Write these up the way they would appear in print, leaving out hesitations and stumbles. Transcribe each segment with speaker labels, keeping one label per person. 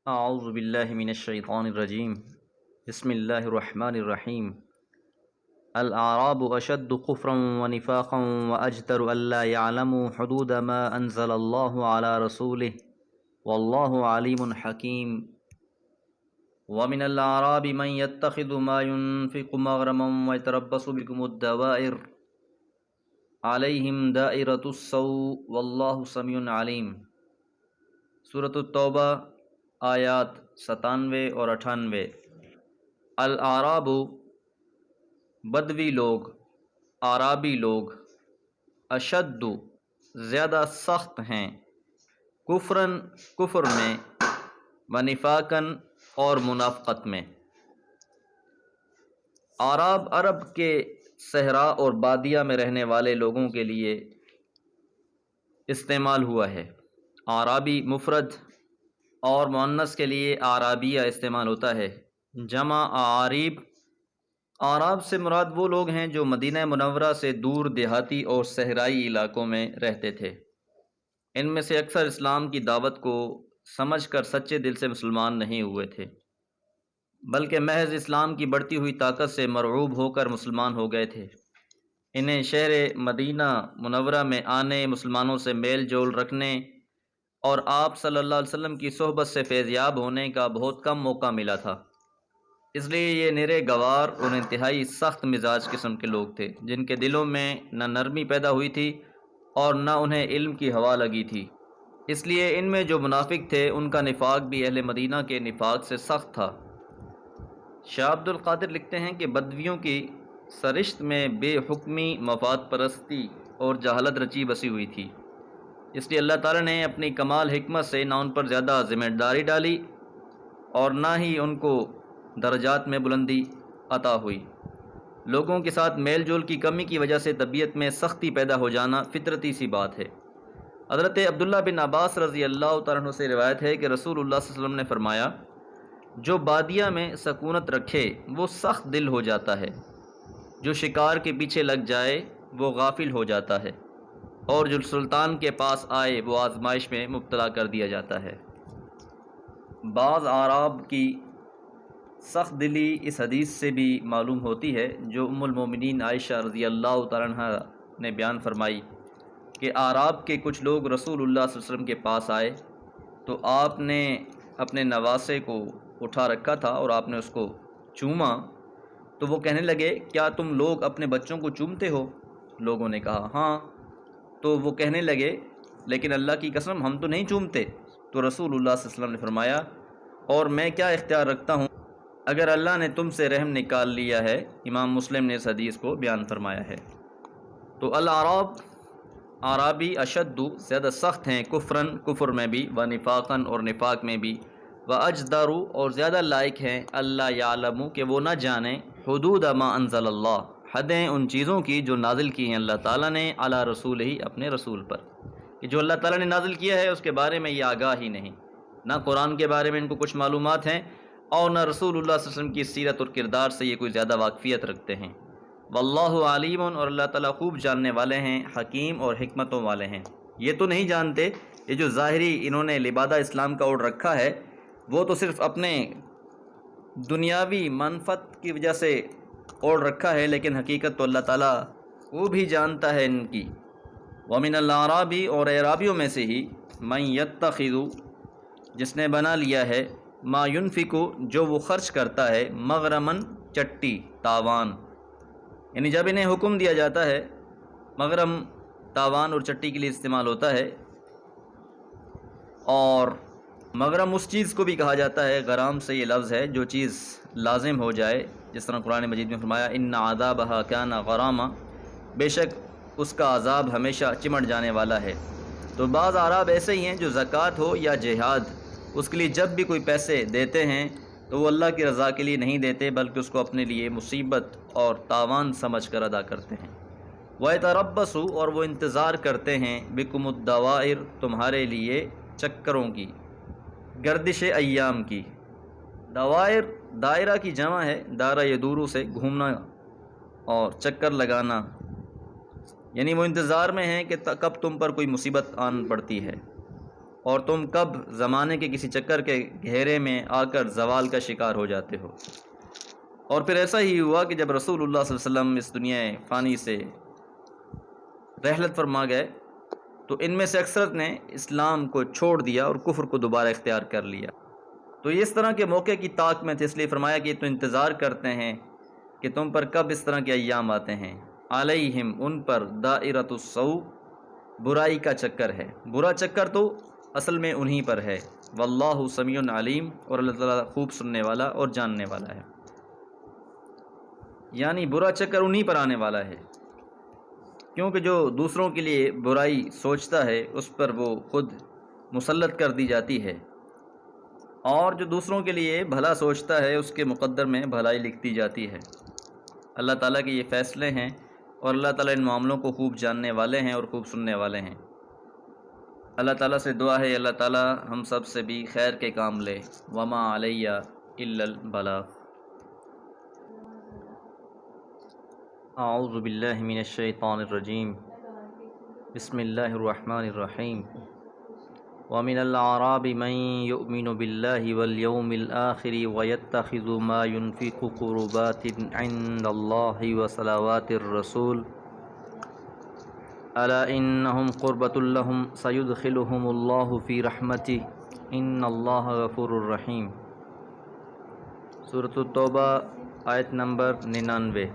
Speaker 1: اعوذ باللہ من الشیطان الرجیم بسم اللہ الرحمن الرحیم الاعراب اشد کفرا ونفاقا واجدر الا يعلموا حدود ما انزل اللہ علی رسولہ واللہ علیم حکیم ومن الاعراب من يتخذ ما ينفق مغرما ويتربص بكم الدوائر علیہم دائرۃ السوء واللہ سمیع علیم۔ سورۃ التوبہ آیات 97 اور 98۔ الاعراب بدوی لوگ، اعرابی لوگ، اشد زیادہ سخت ہیں، کفرن کفر میں، ونفاقن اور منافقت میں۔ اعراب عرب کے صحرا اور بادیہ میں رہنے والے لوگوں کے لیے استعمال ہوا ہے۔ اعرابی مفرد اور مؤنث کے لیے اعرابیہ استعمال ہوتا ہے، جمع اعاریب۔ اعراب سے مراد وہ لوگ ہیں جو مدینہ منورہ سے دور دیہاتی اور صحرائی علاقوں میں رہتے تھے۔ ان میں سے اکثر اسلام کی دعوت کو سمجھ کر سچے دل سے مسلمان نہیں ہوئے تھے، بلکہ محض اسلام کی بڑھتی ہوئی طاقت سے مرعوب ہو کر مسلمان ہو گئے تھے۔ انہیں شہر مدینہ منورہ میں آنے، مسلمانوں سے میل جول رکھنے اور آپ صلی اللہ علیہ وسلم کی صحبت سے فیضیاب ہونے کا بہت کم موقع ملا تھا۔ اس لیے یہ نرے گوار اور انتہائی سخت مزاج قسم کے لوگ تھے، جن کے دلوں میں نہ نرمی پیدا ہوئی تھی اور نہ انہیں علم کی ہوا لگی تھی۔ اس لیے ان میں جو منافق تھے ان کا نفاق بھی اہل مدینہ کے نفاق سے سخت تھا۔ شاہ عبد القادر لکھتے ہیں کہ بدویوں کی سرشت میں بے حکمی، مفاد پرستی اور جہالت رچی بسی ہوئی تھی۔ اس لیے اللہ تعالیٰ نے اپنی کمال حکمت سے نہ ان پر زیادہ ذمہ داری ڈالی اور نہ ہی ان کو درجات میں بلندی عطا ہوئی۔ لوگوں کے ساتھ میل جول کی کمی کی وجہ سے طبیعت میں سختی پیدا ہو جانا فطرتی سی بات ہے۔ حضرت عبداللہ بن عباس رضی اللہ تعالیٰ عنہ سے روایت ہے کہ رسول اللہ صلی اللہ علیہ وسلم نے فرمایا، جو بادیہ میں سکونت رکھے وہ سخت دل ہو جاتا ہے، جو شکار کے پیچھے لگ جائے وہ غافل ہو جاتا ہے، اور جو سلطان کے پاس آئے وہ آزمائش میں مبتلا کر دیا جاتا ہے۔ بعض اعراب کی سخت دلی اس حدیث سے بھی معلوم ہوتی ہے جو ام المومنین عائشہ رضی اللہ تعالیٰ عنہ نے بیان فرمائی کہ اعراب کے کچھ لوگ رسول اللہ صلی اللہ علیہ وسلم کے پاس آئے تو آپ نے اپنے نواسے کو اٹھا رکھا تھا اور آپ نے اس کو چوما، تو وہ کہنے لگے، کیا تم لوگ اپنے بچوں کو چومتے ہو؟ لوگوں نے کہا ہاں۔ تو وہ کہنے لگے، لیکن اللہ کی قسم ہم تو نہیں چومتے۔ تو رسول اللہ صلی اللہ علیہ وسلم نے فرمایا، اور میں کیا اختیار رکھتا ہوں اگر اللہ نے تم سے رحم نکال لیا ہے۔ امام مسلم نے اس حدیث کو بیان فرمایا ہے۔ تو الاعراب اعرابی اشد زیادہ سخت ہیں، کفرن کفر میں بھی، و نفاقن اور نفاق میں بھی، و اجدارو اور زیادہ لائق ہیں، اللہ یعلمو کہ وہ نہ جانیں، حدود ما انزل اللہ حدیں ان چیزوں کی جو نازل کی ہیں اللہ تعالیٰ نے، علی رسول ہی اپنے رسول پر، کہ جو اللہ تعالیٰ نے نازل کیا ہے اس کے بارے میں یہ آگاہ ہی نہیں، نہ قرآن کے بارے میں ان کو کچھ معلومات ہیں اور نہ رسول اللہ صلی اللہ علیہ وسلم کی سیرت اور کردار سے یہ کوئی زیادہ واقفیت رکھتے ہیں۔ واللہ علیم اور اللہ تعالیٰ خوب جاننے والے ہیں، حکیم اور حکمتوں والے ہیں۔ یہ تو نہیں جانتے، یہ جو ظاہری انہوں نے لبادہ اسلام کا اوڑھ رکھا ہے وہ تو صرف اپنے دنیاوی منفعت کی وجہ سے اوڑھ رکھا ہے، لیکن حقیقت تو اللہ تعالیٰ وہ بھی جانتا ہے ان کی۔ ومن الاعرابی اور اعرابیوں میں سے ہی، من یتخذ جس نے بنا لیا ہے، ما ينفق جو وہ خرچ کرتا ہے، مغرمن چٹی، تاوان، یعنی جب انہیں حکم دیا جاتا ہے، مغرم تاوان اور چٹی کے لیے استعمال ہوتا ہے، اور مغرم اس چیز کو بھی کہا جاتا ہے، غرام سے یہ لفظ ہے جو چیز لازم ہو جائے، جس طرح قرآن مجید میں فرمایا ان عذابھا کان غراما، بے شک اس کا عذاب ہمیشہ چمٹ جانے والا ہے۔ تو بعض اعراب ایسے ہی ہیں جو زکوٰۃ ہو یا جہاد، اس کے لیے جب بھی کوئی پیسے دیتے ہیں تو وہ اللہ کی رضا کے لیے نہیں دیتے، بلکہ اس کو اپنے لیے مصیبت اور تاوان سمجھ کر ادا کرتے ہیں۔ وَيَتَرَبَّصُ اور وہ انتظار کرتے ہیں، بِكُمُ الدَّوَائِرَ تمہارے لیے چکروں کی، گردش ایام کی۔ دوائر دائرہ کی جمع ہے، دارہ یدورو سے گھومنا اور چکر لگانا، یعنی وہ انتظار میں ہیں کہ کب تم پر کوئی مصیبت آن پڑتی ہے۔ اور تم کب زمانے کے کسی چکر کے گھیرے میں آ کر زوال کا شکار ہو جاتے ہو۔ اور پھر ایسا ہی ہوا کہ جب رسول اللہ صلی اللہ علیہ وسلم اس دنیا فانی سے رحلت فرما گئے تو ان میں سے اکثر نے اسلام کو چھوڑ دیا اور کفر کو دوبارہ اختیار کر لیا۔ تو یہ اس طرح کے موقع کی طاق میں تھے، اس لیے فرمایا کہ تو انتظار کرتے ہیں کہ تم پر کب اس طرح کے ایام آتے ہیں۔ علیہم، ان پر دائرۃ السوء، برائی کا چکر ہے۔ برا چکر تو اصل میں انہی پر ہے۔ واللہ سمیع علیم، اور اللہ تعالیٰ خوب سننے والا اور جاننے والا ہے۔ یعنی برا چکر انہی پر آنے والا ہے، کیونکہ جو دوسروں کے لیے برائی سوچتا ہے اس پر وہ خود مسلط کر دی جاتی ہے، اور جو دوسروں کے لیے بھلا سوچتا ہے اس کے مقدر میں بھلائی لکھتی جاتی ہے۔ اللہ تعالیٰ کے یہ فیصلے ہیں، اور اللہ تعالیٰ ان معاملوں کو خوب جاننے والے ہیں اور خوب سننے والے ہیں۔ اللہ تعالیٰ سے دعا ہے اللہ تعالیٰ ہم سب سے بھی خیر کے کام لے۔ وما علیہ الا البلاغ۔ اعوذ باللہ من الشیطان الرجیم، بسم اللہ الرحمن الرحیم۔ ومن الأعراب من يؤمن بالله واليوم الآخر ويتخذ ما ينفق قربات عند الله وصلوات الرسول ألا إنهم قربة لهم سيدخلهم الله في رحمته إن الله غفور رحيم۔ سورۃ التوبہ آیت نمبر 99۔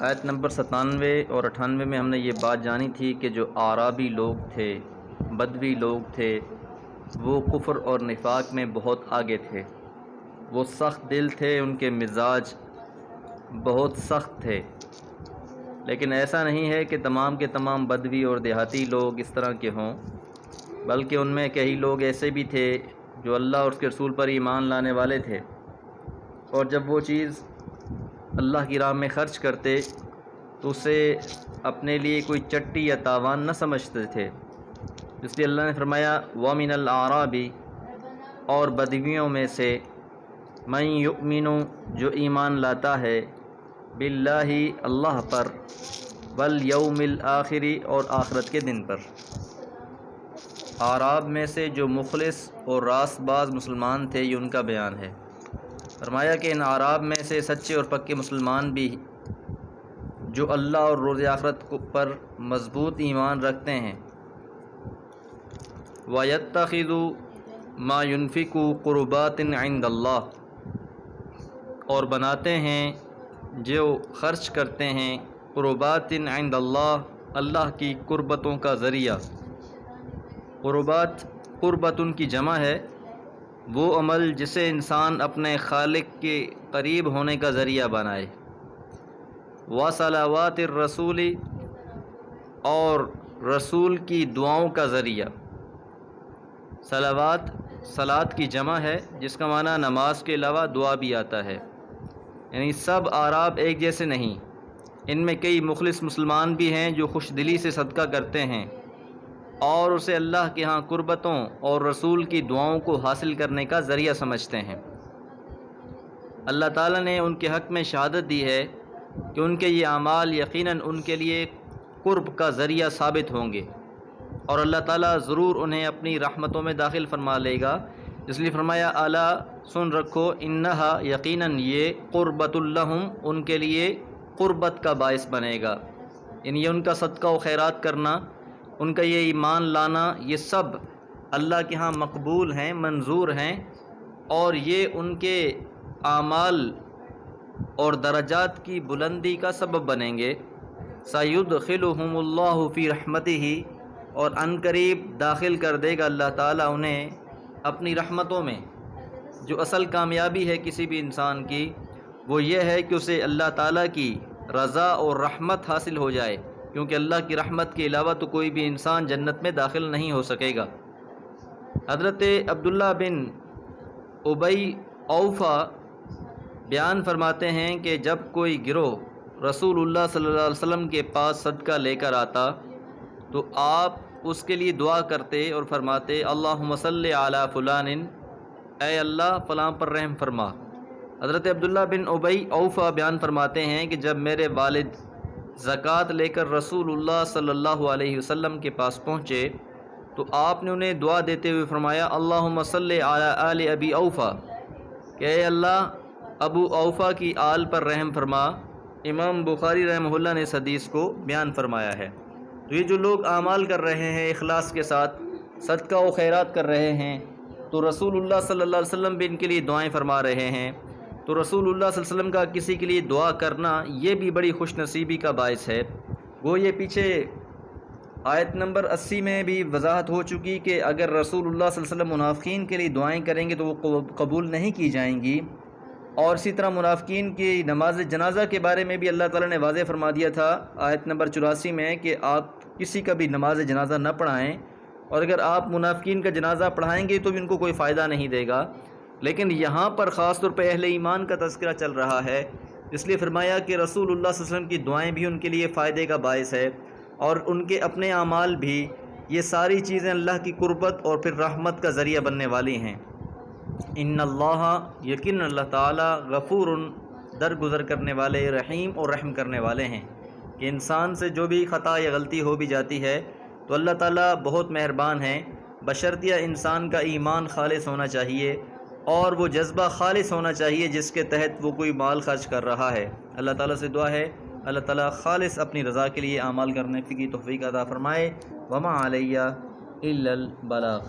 Speaker 1: آیت نمبر 97 اور 98 میں ہم نے یہ بات جانی تھی کہ جو اعرابی لوگ تھے، بدوی لوگ تھے، وہ کفر اور نفاق میں بہت آگے تھے۔ وہ سخت دل تھے، ان کے مزاج بہت سخت تھے۔ لیکن ایسا نہیں ہے کہ تمام کے تمام بدوی اور دیہاتی لوگ اس طرح کے ہوں، بلکہ ان میں کئی لوگ ایسے بھی تھے جو اللہ اور اس کے رسول پر ایمان لانے والے تھے، اور جب وہ چیز اللہ کی راہ میں خرچ کرتے تو اسے اپنے لیے کوئی چٹی یا تاوان نہ سمجھتے تھے۔ اس لیے اللہ نے فرمایا وَمِنَ الْأَعْرَابِ، اور بدویوں میں سے، مَن یُؤْمِنُ، جو ایمان لاتا ہے، بِاللَّهِ، اللہ پر، وَالْيَوْمِ الْآخِرِ، اور آخرت کے دن پر۔ اعراب میں سے جو مخلص اور راست باز مسلمان تھے، یہ ان کا بیان ہے۔ فرمایا کہ ان اعراب میں سے سچے اور پکے مسلمان بھی جو اللہ اور روز آخرت پر مضبوط ایمان رکھتے ہیں، وَيَتَّخِذُ مَا يُنْفِقُ قُرُبَاتٍ عِنْدَ اللَّهِ، اور بناتے ہیں، جو خرچ کرتے ہیں، قربات عند اللہ، اللہ کی قربتوں کا ذریعہ۔ قربات، قربتن کی جمع ہے، وہ عمل جسے انسان اپنے خالق کے قریب ہونے کا ذریعہ بنائے۔ وصلوات الرسول، اور رسول کی دعاؤں کا ذریعہ۔ صلوات، صلاۃ کی جمع ہے، جس کا معنی نماز کے علاوہ دعا بھی آتا ہے۔ یعنی سب اعراب ایک جیسے نہیں، ان میں کئی مخلص مسلمان بھی ہیں جو خوش دلی سے صدقہ کرتے ہیں اور اسے اللہ کے ہاں قربتوں اور رسول کی دعاؤں کو حاصل کرنے کا ذریعہ سمجھتے ہیں۔ اللہ تعالیٰ نے ان کے حق میں شہادت دی ہے کہ ان کے یہ اعمال یقیناً ان کے لیے قرب کا ذریعہ ثابت ہوں گے، اور اللہ تعالیٰ ضرور انہیں اپنی رحمتوں میں داخل فرما لے گا۔ اس لیے فرمایا الا، سن رکھو، انہا، یقیناً یہ، قربۃ لہم، ان کے لیے قربت کا باعث بنے گا۔ یعنی یہ ان کا صدقہ و خیرات کرنا، ان کا یہ ایمان لانا، یہ سب اللہ کے ہاں مقبول ہیں، منظور ہیں، اور یہ ان کے اعمال اور درجات کی بلندی کا سبب بنیں گے۔ سیدخلہم اللہ فی رحمتہ، اور عنقریب داخل کر دے گا اللہ تعالیٰ انہیں اپنی رحمتوں میں۔ جو اصل کامیابی ہے کسی بھی انسان کی، وہ یہ ہے کہ اسے اللہ تعالیٰ کی رضا اور رحمت حاصل ہو جائے، کیونکہ اللہ کی رحمت کے علاوہ تو کوئی بھی انسان جنت میں داخل نہیں ہو سکے گا۔ حضرت عبداللہ بن ابی اوفا بیان فرماتے ہیں کہ جب کوئی گروہ رسول اللہ صلی اللہ علیہ وسلم کے پاس صدقہ لے کر آتا تو آپ اس کے لیے دعا کرتے اور فرماتے اللہم صلی علی فلان، اے اللہ فلاں پر رحم فرما۔ حضرت عبداللہ بن ابی اوفا بیان فرماتے ہیں کہ جب میرے والد زکوٰۃ لے کر رسول اللہ صلی اللہ علیہ وسلم کے پاس پہنچے تو آپ نے انہیں دعا دیتے ہوئے فرمایا اللہم صلی علی آل ابی اوفا کہ اے اللہ ابو اوفا کی آل پر رحم فرما۔ امام بخاری رحمہ اللہ نے اس حدیث کو بیان فرمایا ہے۔ تو یہ جو لوگ اعمال کر رہے ہیں اخلاص کے ساتھ، صدقہ و خیرات کر رہے ہیں، تو رسول اللہ صلی اللہ علیہ وسلم بھی ان کے لیے دعائیں فرما رہے ہیں۔ تو رسول اللہ صلی اللہ علیہ وسلم کا کسی کے لیے دعا کرنا یہ بھی بڑی خوش نصیبی کا باعث ہے۔ وہ یہ پیچھے آیت نمبر 80 میں بھی وضاحت ہو چکی کہ اگر رسول اللہ صلی اللہ علیہ وسلم منافقین کے لیے دعائیں کریں گے تو وہ قبول نہیں کی جائیں گی، اور اسی طرح منافقین کی نماز جنازہ کے بارے میں بھی اللہ تعالیٰ نے واضح فرما دیا تھا آیت نمبر 84 میں کہ آپ کسی کا بھی نماز جنازہ نہ پڑھائیں، اور اگر آپ منافقین کا جنازہ پڑھائیں گے تو بھی ان کو کوئی فائدہ نہیں دے گا۔ لیکن یہاں پر خاص طور پہ اہل ایمان کا تذکرہ چل رہا ہے، اس لیے فرمایا کہ رسول اللہ صلی اللہ علیہ وسلم کی دعائیں بھی ان کے لیے فائدے کا باعث ہے، اور ان کے اپنے اعمال بھی، یہ ساری چیزیں اللہ کی قربت اور پھر رحمت کا ذریعہ بننے والی ہیں۔ ان اللہ، یقین اللہ تعالیٰ، غفور، درگزر کرنے والے، رحیم اور رحم کرنے والے ہیں، کہ انسان سے جو بھی خطا یا غلطی ہو بھی جاتی ہے تو اللہ تعالیٰ بہت مہربان ہیں، بشرطیہ انسان کا ایمان خالص ہونا چاہیے اور وہ جذبہ خالص ہونا چاہیے جس کے تحت وہ کوئی مال خرچ کر رہا ہے۔ اللہ تعالیٰ سے دعا ہے اللہ تعالیٰ خالص اپنی رضا کے لیے اعمال کرنے کی توفیق عطا فرمائے۔ وما علیہ الا البلاغ۔